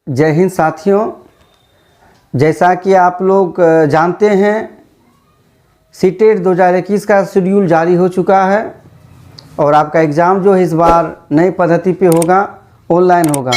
जय हिंद साथियों, जैसा कि आप लोग जानते हैं सीटेट 2021 का शेड्यूल जारी हो चुका है और आपका एग्ज़ाम जो है इस बार नई पद्धति पे होगा, ऑनलाइन होगा।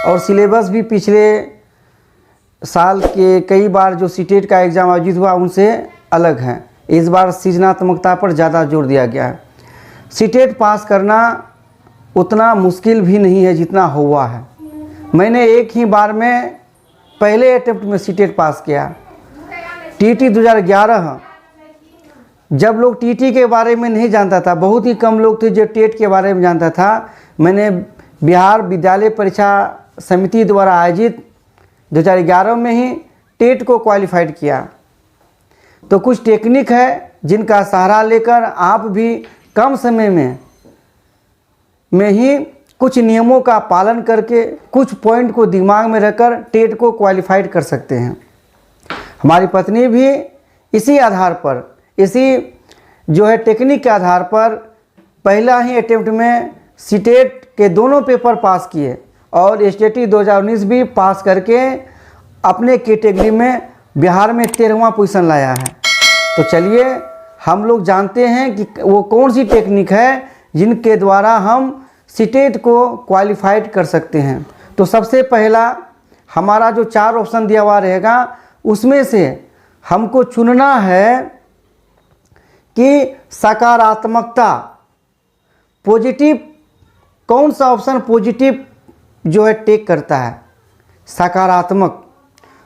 और सिलेबस भी पिछले साल के कई बार जो सीटेट का एग्ज़ाम आयोजित हुआ उनसे अलग है। इस बार सृजनात्मकता पर ज़्यादा जोर दिया गया है। सीटेट पास करना उतना मुश्किल भी नहीं है जितना हुआ है। मैंने एक ही बार में पहले अटेम्प्ट में सीटेट पास किया। टीटी 2011 जब लोग टीटी के बारे में नहीं जानता था, बहुत ही कम लोग थे जो टेट के बारे में जानता था। मैंने बिहार विद्यालय परीक्षा समिति द्वारा आयोजित 2011 में ही टेट को क्वालिफाइड किया। तो कुछ टेक्निक है जिनका सहारा लेकर आप भी कम समय में ही कुछ नियमों का पालन करके कुछ पॉइंट को दिमाग में रखकर टेट को क्वालिफाइड कर सकते हैं। हमारी पत्नी भी इसी आधार पर, इसी जो है टेक्निक के आधार पर पहला ही अटेम्प्ट में सीटेट के दोनों पेपर पास किए और एसटीटी 2019 भी पास करके अपने कैटेगरी में बिहार में 13वां पोजीशन लाया है। तो चलिए हम लोग जानते हैं कि वो कौन सी टेक्निक है जिनके द्वारा हम सीटेट को क्वालिफाइड कर सकते हैं। तो सबसे पहला हमारा जो 4 ऑप्शन दिया हुआ रहेगा उसमें से हमको चुनना है कि सकारात्मकता, पॉजिटिव, कौन सा ऑप्शन पॉजिटिव जो है टेक करता है। सकारात्मक,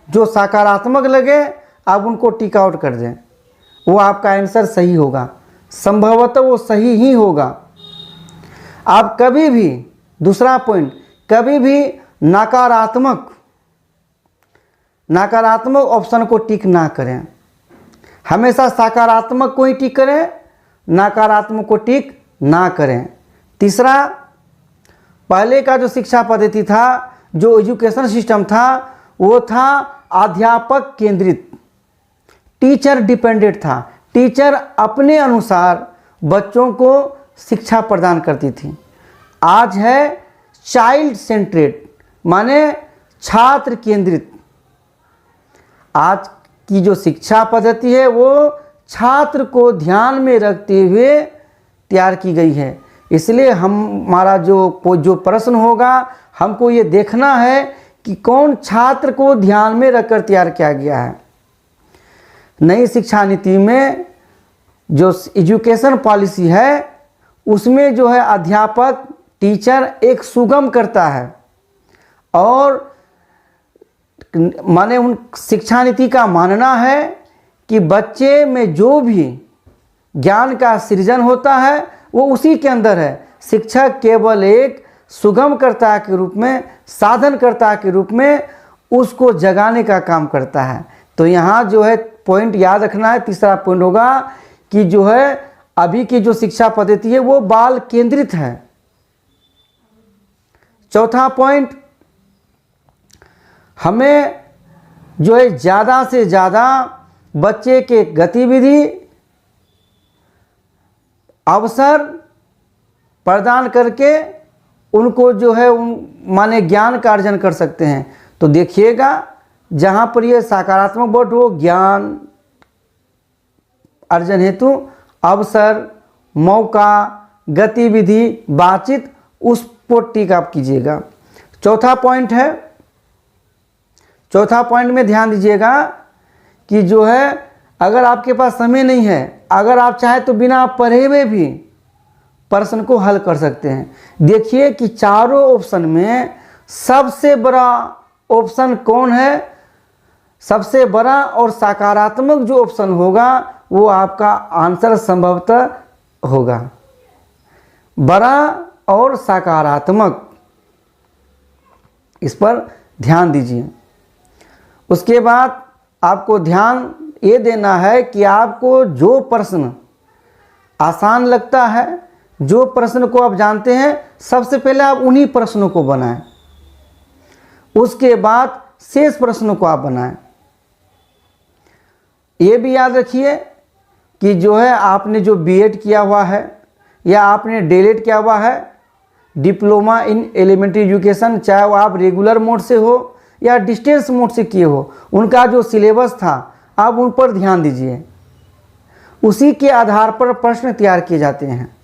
जो सकारात्मक लगे आप उनको टिक आउट कर दें, वो आपका आंसर सही होगा। संभवतः वो सही ही होगा। आप कभी भी, दूसरा पॉइंट, कभी भी नकारात्मक ऑप्शन को टिक ना करें। हमेशा सकारात्मक को ही टिक करें, नकारात्मक को टिक ना करें। तीसरा, पहले का जो शिक्षा पद्धति था, जो एजुकेशन सिस्टम था, वो था अध्यापक केंद्रित, टीचर डिपेंडेंट था। टीचर अपने अनुसार बच्चों को शिक्षा प्रदान करती थी। आज है चाइल्ड सेंट्रेड, माने छात्र केंद्रित। आज की जो शिक्षा पद्धति है वो छात्र को ध्यान में रखते हुए तैयार की गई है। इसलिए हमारा जो प्रश्न होगा, हमको ये देखना है कि कौन छात्र को ध्यान में रखकर तैयार किया गया है। नई शिक्षा नीति में जो एजुकेशन पॉलिसी है उसमें जो है अध्यापक, टीचर एक सुगम करता है और माने उन शिक्षा नीति का मानना है कि बच्चे में जो भी ज्ञान का सृजन होता है वो उसी के अंदर है। शिक्षक केवल एक सुगमकर्ता के रूप में, साधनकर्ता के रूप में उसको जगाने का काम करता है। तो यहाँ जो है पॉइंट याद रखना है। तीसरा पॉइंट होगा कि जो है अभी की जो शिक्षा पद्धति है वो बाल केंद्रित है। चौथा पॉइंट, हमें जो है ज़्यादा से ज़्यादा बच्चे के गतिविधि अवसर प्रदान करके उनको जो है माने ज्ञान का अर्जन कर सकते हैं। तो देखिएगा जहाँ पर ये सकारात्मक बोर्ड हो, ज्ञान अर्जन हेतु अवसर, मौका, गतिविधि, बातचीत, उस पर टिक आप कीजिएगा। चौथा पॉइंट है, चौथा पॉइंट में ध्यान दीजिएगा कि जो है अगर आपके पास समय नहीं है, अगर आप चाहें तो बिना पढ़े हुए भी प्रश्न को हल कर सकते हैं। देखिए कि चारों ऑप्शन में सबसे बड़ा ऑप्शन कौन है। सबसे बड़ा और सकारात्मक जो ऑप्शन होगा वो आपका आंसर संभवतः होगा। बड़ा और सकारात्मक, इस पर ध्यान दीजिए। उसके बाद आपको ध्यान ये देना है कि आपको जो प्रश्न आसान लगता है, जो प्रश्न को आप जानते हैं, सबसे पहले आप उन्हीं प्रश्नों को बनाएं। उसके बाद शेष प्रश्नों को आप बनाएं। ये भी याद रखिए कि जो है आपने जो बीएड किया हुआ है या आपने डीएलएड किया हुआ है, डिप्लोमा इन एलिमेंट्री एजुकेशन, चाहे वो आप रेगुलर मोड से हो या डिस्टेंस मोड से किए हो, उनका जो सिलेबस था आप उन पर ध्यान दीजिए। उसी के आधार पर प्रश्न तैयार किए जाते हैं,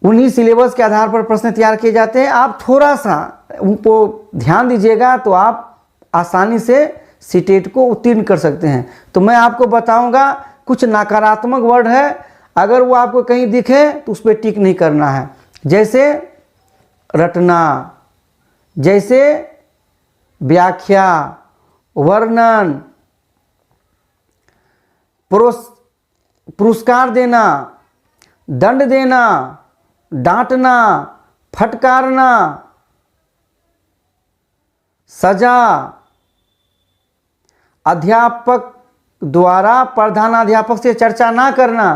उन्हीं सिलेबस के आधार पर प्रश्न तैयार किए जाते हैं। आप थोड़ा सा उनको ध्यान दीजिएगा तो आप आसानी से सीटेट को उत्तीर्ण कर सकते हैं। तो मैं आपको बताऊंगा कुछ नकारात्मक वर्ड है, अगर वो आपको कहीं दिखे तो उस पर टिक नहीं करना है। जैसे रटना, जैसे व्याख्या, वर्णन, पुरस्कार देना, दंड देना, डांटना, फटकारना, सजा, अध्यापक द्वारा प्रधानाध्यापक से चर्चा ना करना,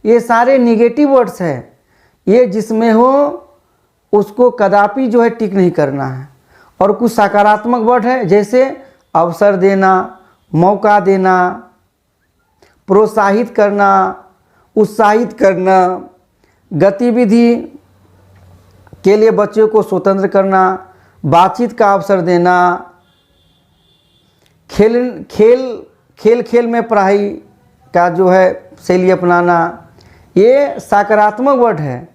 ये सारे निगेटिव वर्ड्स हैं। ये जिसमें हो उसको कदापि जो है टिक नहीं करना है। और कुछ सकारात्मक वर्ड है, जैसे अवसर देना, मौका देना, प्रोत्साहित करना, उत्साहित करना, गतिविधि के लिए बच्चों को स्वतंत्र करना, बातचीत का अवसर देना, खेल में पढ़ाई का जो है शैली अपनाना, ये सकारात्मक वर्ड है।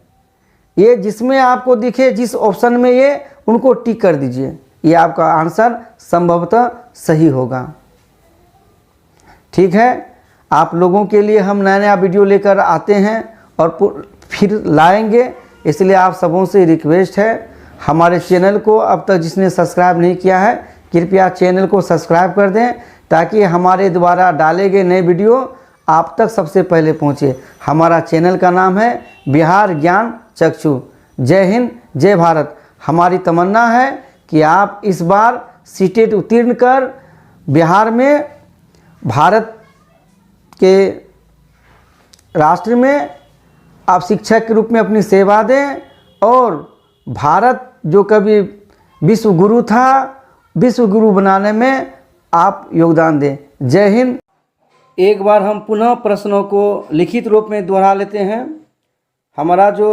ये जिसमें आपको दिखे, जिस ऑप्शन में ये, उनको टिक कर दीजिए, ये आपका आंसर संभवतः सही होगा। ठीक है, आप लोगों के लिए हम नया नया वीडियो लेकर आते हैं और फिर लाएंगे, इसलिए आप सबों से रिक्वेस्ट है, हमारे चैनल को अब तक जिसने सब्सक्राइब नहीं किया है कृपया चैनल को सब्सक्राइब कर दें, ताकि हमारे द्वारा डाले गए नए वीडियो आप तक सबसे पहले पहुंचे। हमारा चैनल का नाम है बिहार ज्ञान चक्षु। जय हिंद, जय भारत। हमारी तमन्ना है कि आप इस बार सीटेट उत्तीर्ण कर बिहार में भारत के राष्ट्र में आप शिक्षक के रूप में अपनी सेवा दें, और भारत जो कभी विश्व गुरु था, विश्व गुरु बनाने में आप योगदान दें। जय हिंद। एक बार हम पुनः प्रश्नों को लिखित रूप में दोहरा लेते हैं। हमारा जो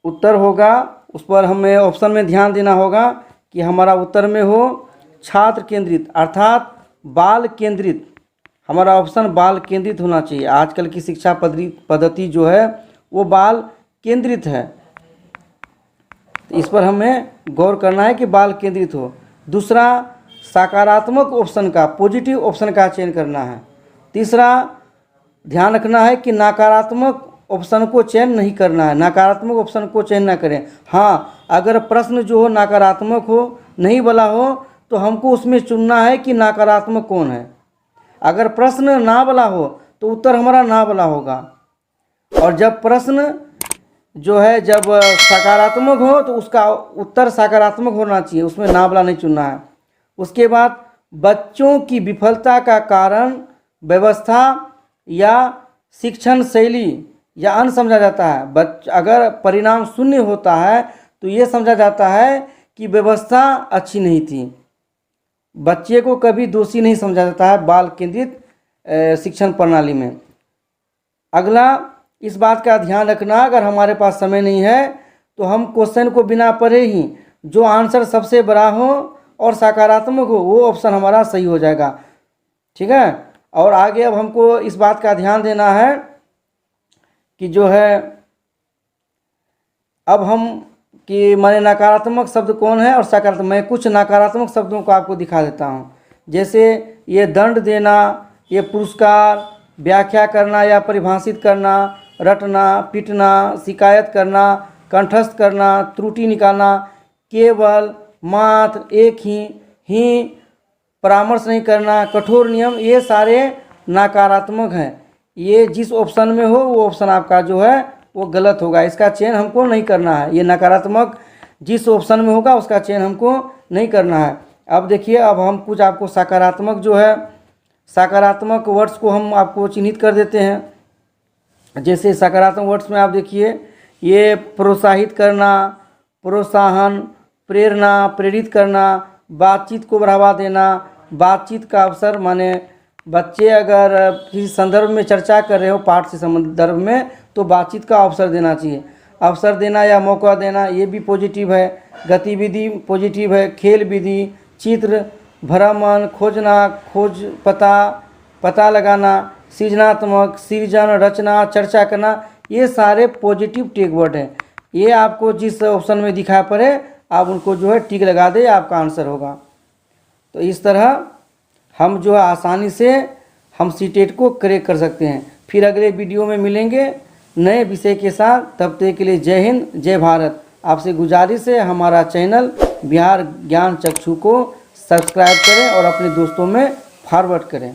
उत्तर होगा उस पर हमें ऑप्शन में ध्यान देना होगा कि हमारा उत्तर में हो छात्र केंद्रित, अर्थात बाल केंद्रित। हमारा ऑप्शन बाल केंद्रित होना चाहिए। आजकल की शिक्षा पद्धति जो है वो बाल केंद्रित है, तो इस पर हमें गौर करना है कि बाल केंद्रित हो। दूसरा, सकारात्मक ऑप्शन का, पॉजिटिव ऑप्शन का चयन करना है। तीसरा, ध्यान रखना है कि नकारात्मक ऑप्शन को चयन नहीं करना है, नकारात्मक ऑप्शन को चयन ना करें। हाँ, अगर प्रश्न जो हो नकारात्मक हो, नहीं वाला हो, तो हमको उसमें चुनना है कि नकारात्मक कौन है। अगर प्रश्न ना वाला हो तो उत्तर हमारा ना वाला होगा, और जब प्रश्न जो है जब सकारात्मक हो तो उसका उत्तर सकारात्मक होना चाहिए, उसमें ना वाला नहीं चुनना है। उसके बाद, बच्चों की विफलता का कारण व्यवस्था या शिक्षण शैली या अन्य समझा जाता है। अगर परिणाम शून्य होता है तो ये समझा जाता है कि व्यवस्था अच्छी नहीं थी। बच्चे को कभी दोषी नहीं समझा जाता है बाल केंद्रित शिक्षण प्रणाली में। अगला, इस बात का ध्यान रखना, अगर हमारे पास समय नहीं है तो हम क्वेश्चन को बिना पढ़े ही जो आंसर सबसे बड़ा हो और सकारात्मक हो वो ऑप्शन हमारा सही हो जाएगा। ठीक है, और आगे अब हमको इस बात का ध्यान देना है कि जो है अब हम कि माने नकारात्मक शब्द कौन है और सकारात्मक। मैं कुछ नकारात्मक शब्दों को आपको दिखा देता हूँ, जैसे ये दंड देना, ये पुरस्कार, व्याख्या करना या परिभाषित करना, रटना, पीटना, शिकायत करना, कंठस्थ करना, त्रुटि निकालना, केवल, मात्र, एक ही, परामर्श नहीं करना, कठोर नियम, ये सारे नकारात्मक हैं। ये जिस ऑप्शन में हो वो ऑप्शन आपका जो है वो गलत होगा, इसका चयन हमको नहीं करना है। ये नकारात्मक जिस ऑप्शन में होगा उसका चयन हमको नहीं करना है। अब देखिए, अब हम कुछ आपको सकारात्मक जो है सकारात्मक वर्ड्स को हम आपको चिन्हित कर देते हैं। जैसे सकारात्मक वर्ड्स में आप देखिए, ये प्रोत्साहित करना, प्रोत्साहन, प्रेरणा, प्रेरित करना, बातचीत को बढ़ावा देना, बातचीत का अवसर, माने बच्चे अगर किसी संदर्भ में चर्चा कर रहे हो, पाठ से संदर्भ में, तो बातचीत का अवसर देना चाहिए। अवसर देना या मौका देना ये भी पॉजिटिव है। गतिविधि पॉजिटिव है। खेल विधि, चित्र, भ्रमण, खोजना, खोज, पता लगाना, सृजनात्मक, सृजन, रचना, चर्चा करना, ये सारे पॉजिटिव टिक वर्ड हैं। ये आपको जिस ऑप्शन में दिखा पड़े आप उनको जो है टिक लगा दे, आपका आंसर होगा। तो इस तरह हम जो है आसानी से हम सीटेट को क्रैक कर सकते हैं। फिर अगले वीडियो में मिलेंगे नए विषय के साथ। तब तक के लिए जय हिंद, जय भारत। आपसे गुजारिश है हमारा चैनल बिहार ज्ञान चक्षु को सब्सक्राइब करें और अपने दोस्तों में फॉरवर्ड करें।